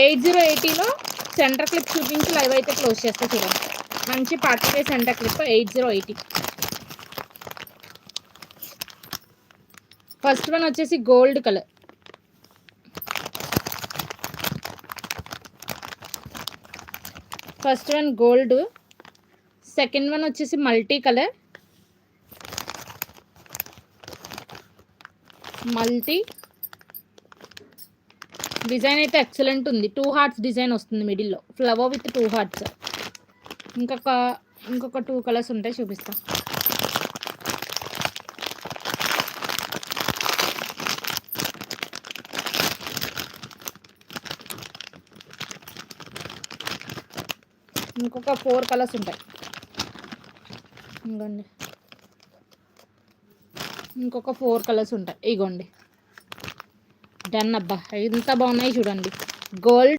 8080లో center clip చూపించి live అయితే close చేస్తా చూడండి. మంచి party wear center clip 8080. First one వచ్చేసి gold colour. First one gold, second one వచ్చేసి మల్టీ కలర్, మల్టీ డిజైన్ అయితే ఎక్సలెంట్ ఉంది. 2 హార్ట్స్ డిజైన్ వస్తుంది మిడిల్లో, ఫ్లవర్ విత్ 2 హార్ట్స్. ఇంకొక 2 కలర్స్ ఉంటాయి, చూపిస్తా. ఇంకొక 4 కలర్స్ ఉంటాయి. ఇగోండి, ఇంకొక 4 కలర్స్ ఉంటాయి. ఇగోండి, డన్ అబ్బా, ఎంత బాగున్నాయి చూడండి. గోల్డ్